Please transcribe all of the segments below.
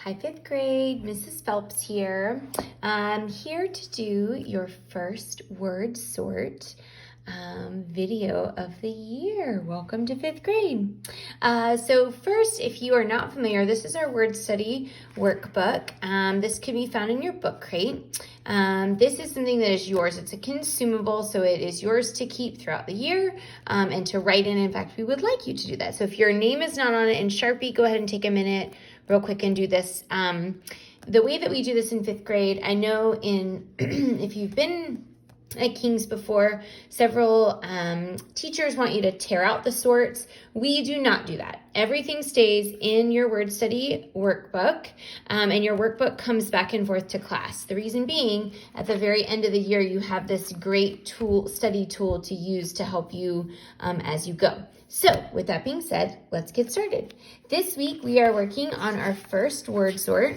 Hi, fifth grade. Mrs. Phelps here. I'm here to do your first word sort video of the year. Welcome to fifth grade. So first, if you are not familiar, this is our word study workbook. This can be found in your book crate. This is something that is yours. It's a consumable, so it is yours to keep throughout the year and to write in. In fact, we would like you to do that. So if your name is not on it in Sharpie, go ahead and take a minute real quick and do this. The way that we do this in fifth grade, I know if you've been at King's before, several teachers want you to tear out the sorts. We do not do that. Everything stays in your word study workbook, and your workbook comes back and forth to class. The reason being, at the very end of the year, you have this great study tool to use to help you as you go. So with that being said, let's get started. This week, we are working on our first word sort.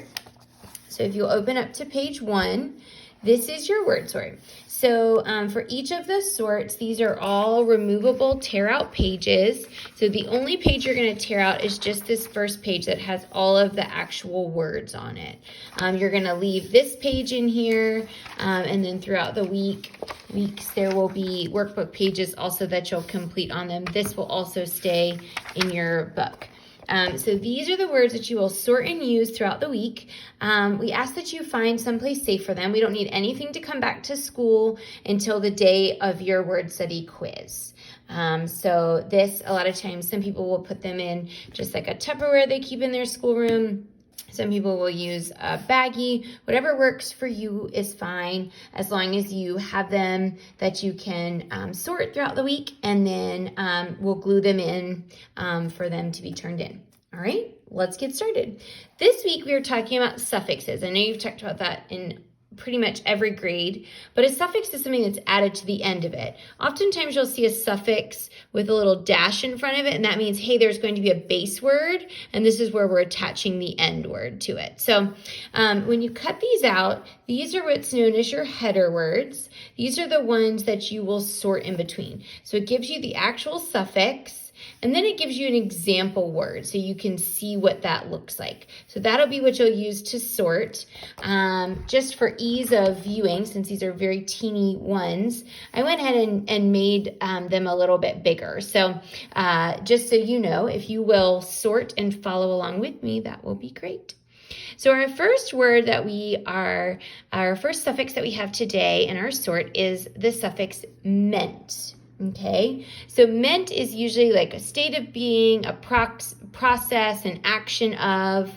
So if you'll open up to page 1, this is your word sort. So for each of the sorts, these are all removable tear out pages. So the only page you're going to tear out is just this first page that has all of the actual words on it. You're going to leave this page in here, and then throughout the weeks there will be workbook pages also that you'll complete on them. This will also stay in your book. So these are the words that you will sort and use throughout the week. We ask that you find someplace safe for them. We don't need anything to come back to school until the day of your word study quiz. So this, a lot of times, some people will put them in just like a Tupperware they keep in their schoolroom. Some people will use a baggie. Whatever works for you is fine, as long as you have them that you can sort throughout the week, and then we'll glue them in for them to be turned in. All right, let's get started. This week we are talking about suffixes. I know you've talked about that in pretty much every grade, but a suffix is something that's added to the end of it. Oftentimes you'll see a suffix with a little dash in front of it, and that means, hey, there's going to be a base word, and this is where we're attaching the end word to it. So when you cut these out, these are what's known as your header words. These are the ones that you will sort in between. So it gives you the actual suffix, and then it gives you an example word so you can see what that looks like. So that'll be what you'll use to sort. Just for ease of viewing, since these are very teeny ones, I went ahead and made them a little bit bigger. So just so you know, if you will sort and follow along with me, that will be great. So our first word our first suffix that we have today in our sort is the suffix ment. Okay, so ment is usually like a state of being, a process, an action of.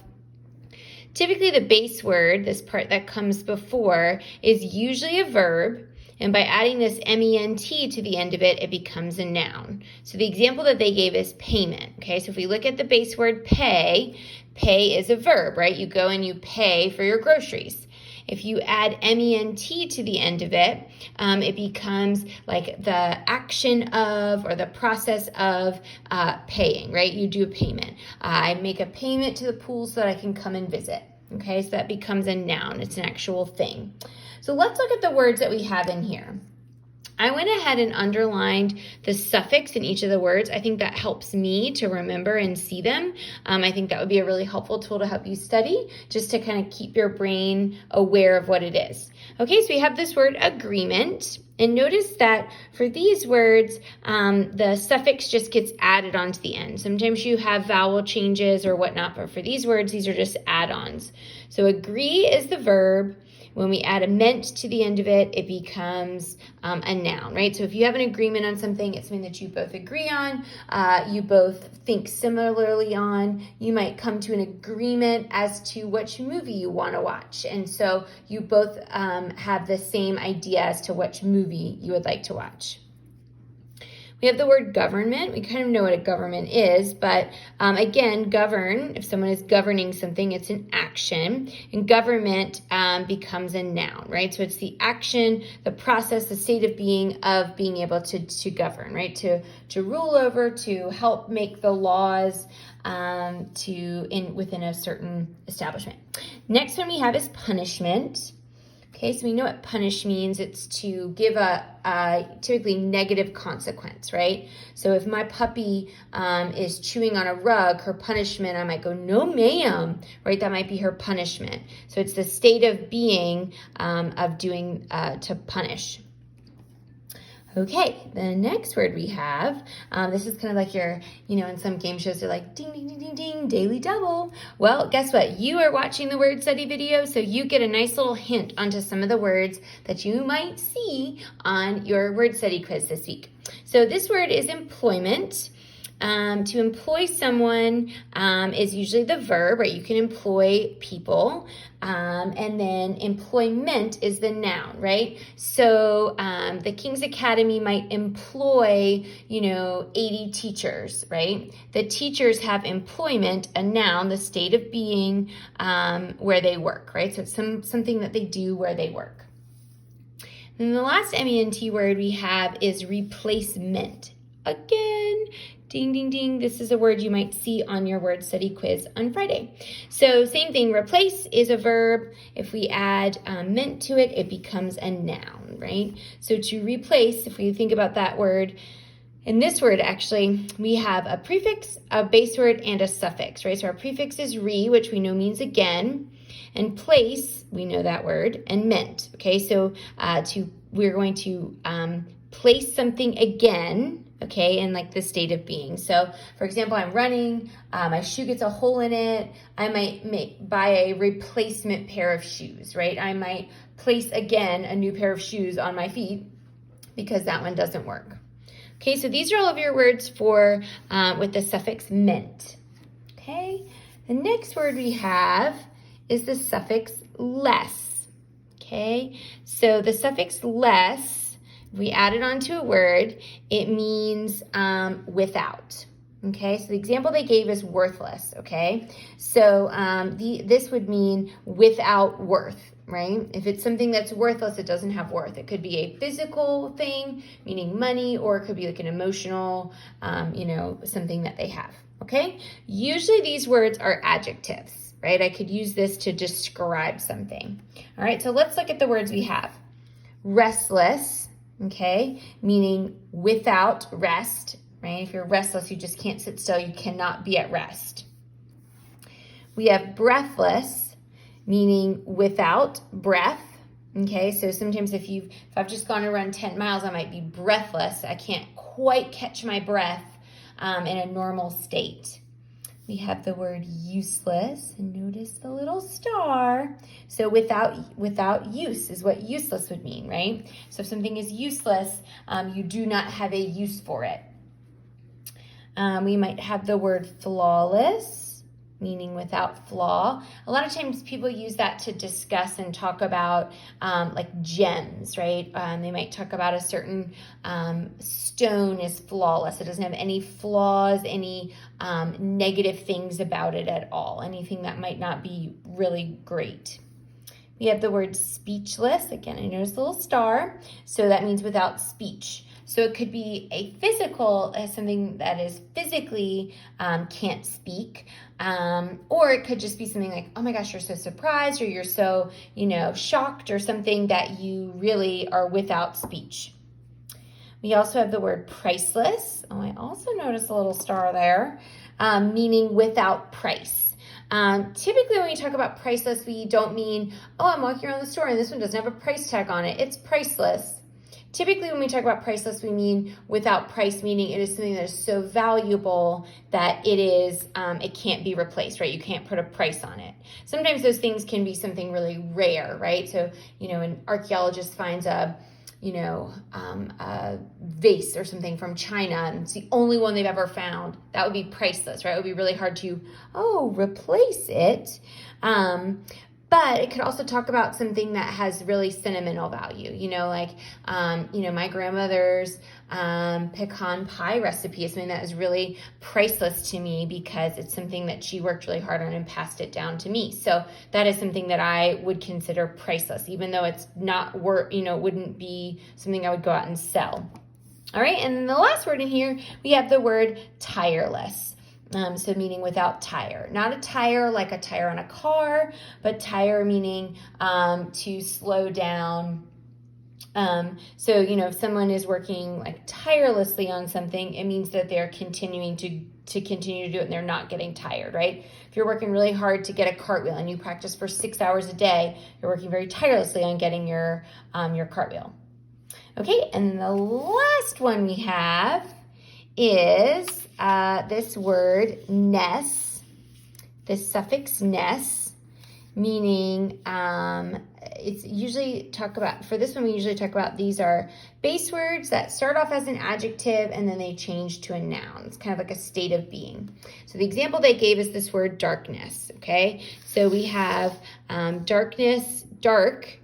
Typically the base word, this part that comes before, is usually a verb. And by adding this ment to the end of it, it becomes a noun. So the example that they gave is payment. Okay, so if we look at the base word pay is a verb, right? You go and you pay for your groceries. If you add ment to the end of it, it becomes like the action of or the process of paying, right? You do a payment. I make a payment to the pool so that I can come and visit. Okay, so that becomes a noun. It's an actual thing. So let's look at the words that we have in here. I went ahead and underlined the suffix in each of the words. I think that helps me to remember and see them. I think that would be a really helpful tool to help you study, just to kind of keep your brain aware of what it is. Okay, so we have this word agreement. And notice that for these words, the suffix just gets added onto the end. Sometimes you have vowel changes or whatnot, but for these words, these are just add-ons. So agree is the verb. When we add a ment to the end of it, it becomes a noun, right? So if you have an agreement on something, it's something that you both agree on, you both think similarly on. You might come to an agreement as to which movie you want to watch. And so you both have the same idea as to which movie you would like to watch. We have the word government. We kind of know what a government is, but again, govern, if someone is governing something, it's an action, and government becomes a noun, right? So it's the action, the process, the state of being able to govern, right? To rule over, to help make the laws within a certain establishment. Next one we have is punishment. Okay, so we know what punish means. It's to give a typically negative consequence, right? So if my puppy is chewing on a rug, her punishment, I might go, no ma'am, right? That might be her punishment. So it's the state of being of doing to punish. Okay, the next word we have, this is kind of like your, in some game shows, they're like, ding, ding, ding, ding, ding, daily double. Well, guess what? You are watching the word study video, so you get a nice little hint onto some of the words that you might see on your word study quiz this week. So this word is employment. To employ someone is usually the verb, right? You can employ people. And then employment is the noun, right? So the King's Academy might employ, 80 teachers, right? The teachers have employment, a noun, the state of being where they work, right? So it's something that they do where they work. And the last MENT word we have is replacement. Again, ding, ding, ding. This is a word you might see on your word study quiz on Friday. So same thing, replace is a verb. If we add ment to it, it becomes a noun, right? So to replace, if we think about that word, in this word, actually, we have a prefix, a base word, and a suffix, right? So our prefix is re, which we know means again, and place, we know that word, and ment, okay? So we're going to place something again, okay, in like the state of being. So for example, I'm running, my shoe gets a hole in it. I might buy a replacement pair of shoes, right? I might place again a new pair of shoes on my feet because that one doesn't work. Okay, so these are all of your words for with the suffix ment. Okay, the next word we have is the suffix less. Okay, so the suffix less, if we add it onto a word, it means without. Okay, so the example they gave is worthless. Okay, so this would mean without worth, right? If it's something that's worthless, it doesn't have worth. It could be a physical thing, meaning money, or it could be like an emotional, something that they have. Okay, usually these words are adjectives, right? I could use this to describe something. All right, so let's look at the words we have. Restless, okay, meaning without rest, right? If you're restless, you just can't sit still. You cannot be at rest. We have breathless, meaning without breath. Okay, so sometimes if I've just gone to run 10 miles, I might be breathless. I can't quite catch my breath in a normal state. We have the word useless, and notice the little star. So without use is what useless would mean, right? So if something is useless, you do not have a use for it. We might have the word flawless, meaning without flaw. A lot of times people use that to discuss and talk about like gems, right? They might talk about a certain stone is flawless. It doesn't have any flaws, any negative things about it at all, anything that might not be really great. We have the word speechless. Again, I noticed a little star. So that means without speech. So it could be a physical, something that is physically can't speak, or it could just be something like, oh my gosh, you're so surprised, or you're so, shocked, or something that you really are without speech. We also have the word priceless. Oh, I also noticed a little star there, meaning without price. Typically when we talk about priceless, we don't mean, oh, I'm walking around the store and this one doesn't have a price tag on it. It's priceless. Typically, when we talk about priceless, we mean without price, meaning it is something that is so valuable that it can't be replaced, right? You can't put a price on it. Sometimes those things can be something really rare, right? So, an archaeologist finds a vase or something from China, and it's the only one they've ever found. That would be priceless, right? It would be really hard to, replace it. But it could also talk about something that has really sentimental value, my grandmother's pecan pie recipe is something that is really priceless to me because it's something that she worked really hard on and passed it down to me. So that is something that I would consider priceless, even though it's not wouldn't be something I would go out and sell. All right, and then the last word in here, we have the word tireless. So meaning without tire. Not a tire like a tire on a car, but tire meaning to slow down. So, if someone is working like tirelessly on something, it means that they're continuing to continue to do it and they're not getting tired, right? If you're working really hard to get a cartwheel and you practice for 6 hours a day, you're working very tirelessly on getting your cartwheel. Okay, and the last one we have is this word ness, this suffix ness, meaning it's usually for this one we usually talk about these are base words that start off as an adjective and then they change to a noun. It's kind of like a state of being. So the example they gave is this word darkness, okay? So we have darkness, dark,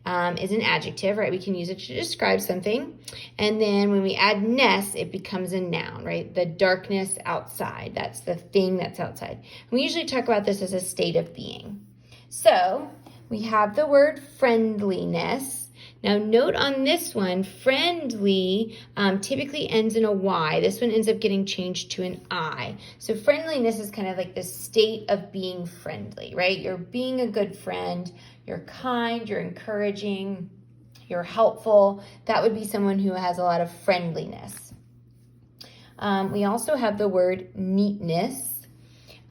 is an adjective, right? We can use it to describe something. And then when we add ness, it becomes a noun, right? The darkness outside, that's the thing that's outside. And we usually talk about this as a state of being. So we have the word friendliness. Now note on this one, friendly typically ends in a Y. This one ends up getting changed to an I. So friendliness is kind of like the state of being friendly, right? You're being a good friend. You're kind, you're encouraging, you're helpful. That would be someone who has a lot of friendliness. We also have the word neatness.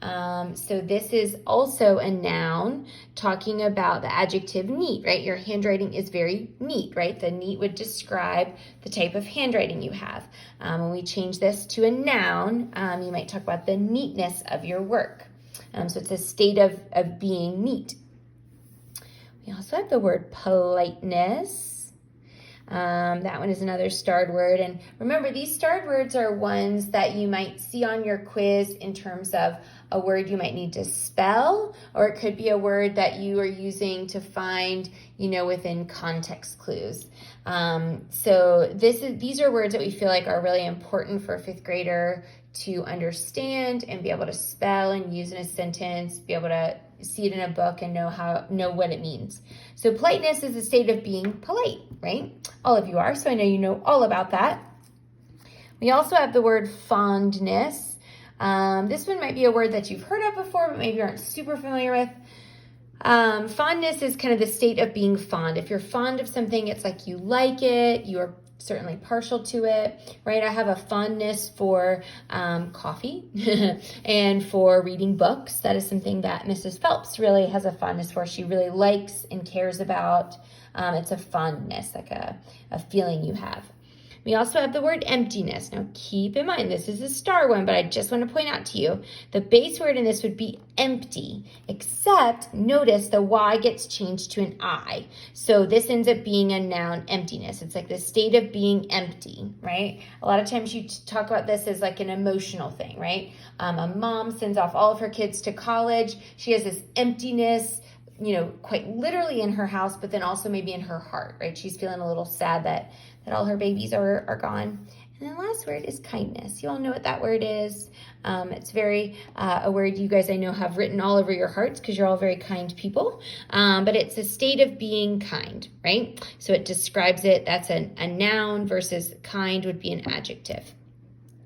So this is also a noun talking about the adjective neat, right? Your handwriting is very neat, right? The neat would describe the type of handwriting you have. When we change this to a noun, you might talk about the neatness of your work. So it's a state of being neat. We also have the word politeness. That one is another starred word. And remember, these starred words are ones that you might see on your quiz in terms of a word you might need to spell, or it could be a word that you are using to find, within context clues. So these are words that we feel like are really important for a fifth grader to understand and be able to spell and use in a sentence, be able to see it in a book and know what it means. So politeness is a state of being polite, right? All of you are, so I know you know all about that. We also have the word fondness. This one might be a word that you've heard of before, but maybe you aren't super familiar with. Fondness is kind of the state of being fond. If you're fond of something, it's like you like it, you are certainly partial to it, right? I have a fondness for coffee and for reading books. That is something that Mrs. Phelps really has a fondness for. She really likes and cares about. It's a fondness, like a feeling you have. We also have the word emptiness. Now keep in mind, this is a star one, but I just want to point out to you, the base word in this would be empty, except notice the Y gets changed to an I. So this ends up being a noun, emptiness. It's like the state of being empty, right? A lot of times you talk about this as like an emotional thing, right? A mom sends off all of her kids to college. She has this emptiness, quite literally in her house, but then also maybe in her heart, right? She's feeling a little sad that all her babies are gone. And then the last word is kindness. You all know what that word is. It's very a word you guys I know have written all over your hearts because you're all very kind people. But it's a state of being kind, right? So it describes it. That's a noun versus kind would be an adjective.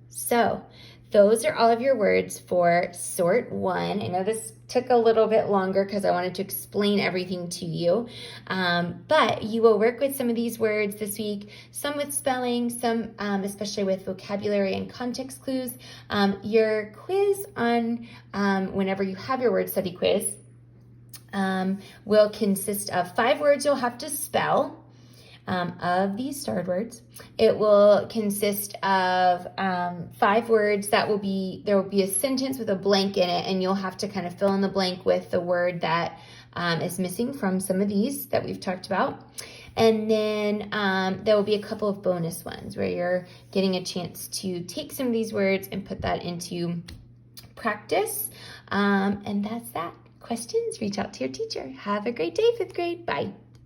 So those are all of your words for Sort 1. I know this took a little bit longer because I wanted to explain everything to you. But you will work with some of these words this week, some with spelling, some especially with vocabulary and context clues. Your quiz on whenever you have your word study quiz will consist of 5 words you'll have to spell. Of these starred words. It will consist of 5 words there will be a sentence with a blank in it, and you'll have to kind of fill in the blank with the word that is missing from some of these that we've talked about. And then there will be a couple of bonus ones where you're getting a chance to take some of these words and put that into practice. And that's that. Questions? Reach out to your teacher. Have a great day, 5th grade. Bye.